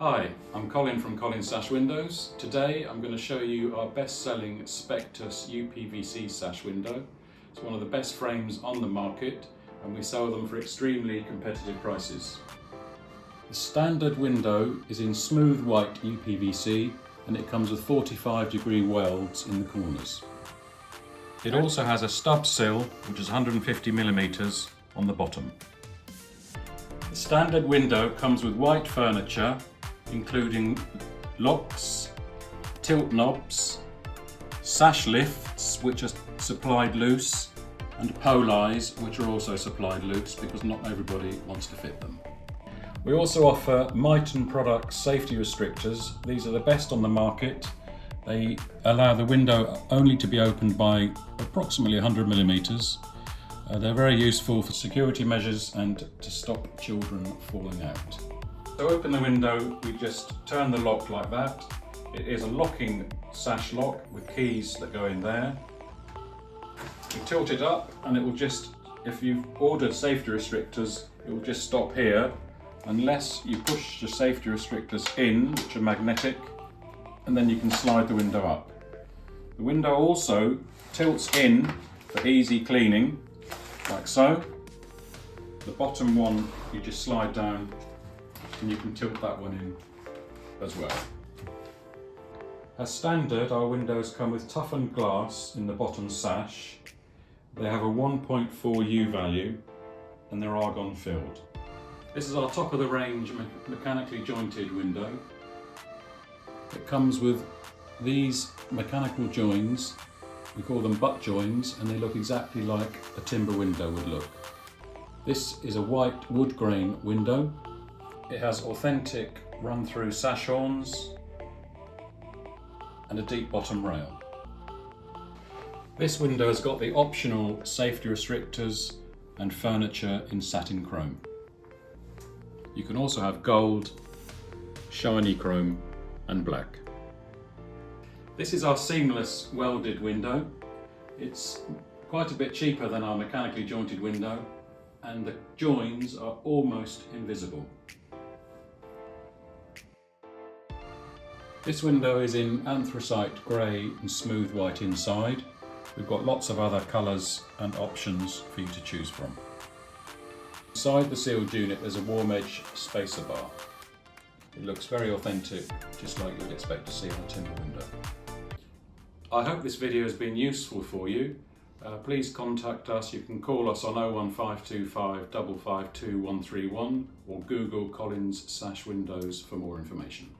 Hi, I'm Colin from Colin Sash Windows. Today I'm going to show you our best-selling Spectus upvc sash window. It's one of the best frames on the market and we sell them for extremely competitive prices. The standard window is in smooth white upvc and it comes with 45-degree welds in the corners. It also has a stub sill which is 150mm on the bottom. The standard window comes with white furniture including locks, tilt knobs, sash lifts which are supplied loose, and pole-eyes which are also supplied loose because not everybody wants to fit them. We also offer Miton Products safety restrictors. These are the best on the market. They allow the window only to be opened by approximately 100mm. They're very useful for security measures and to stop children falling out. To open the window, we just turn the lock like that. It is a locking sash lock with keys that go in there. You tilt it up and it will just, if you've ordered safety restrictors, it will just stop here unless you push the safety restrictors in, which are magnetic, and then you can slide the window up. The window also tilts in for easy cleaning, like so. The bottom one you just slide down and you can tilt that one in as well. As standard, our windows come with toughened glass in the bottom sash. They have a 1.4 U value and they're argon filled. This is our top of the range mechanically jointed window. It comes with these mechanical joins. We call them butt joins and they look exactly like a timber window would look. This is a white wood grain window. It has authentic run-through sash horns and a deep bottom rail. This window has got the optional safety restrictors and furniture in satin chrome. You can also have gold, shiny chrome and black. This is our seamless welded window. It's quite a bit cheaper than our mechanically jointed window and the joins are almost invisible. This window is in anthracite grey and smooth white inside. We've got lots of other colours and options for you to choose from. Inside the sealed unit there's a warm edge spacer bar. It looks very authentic, just like you'd expect to see on a timber window. I hope this video has been useful for you. Please contact us. You can call us on 01525 552 131 or Google Collins Sash Windows for more information.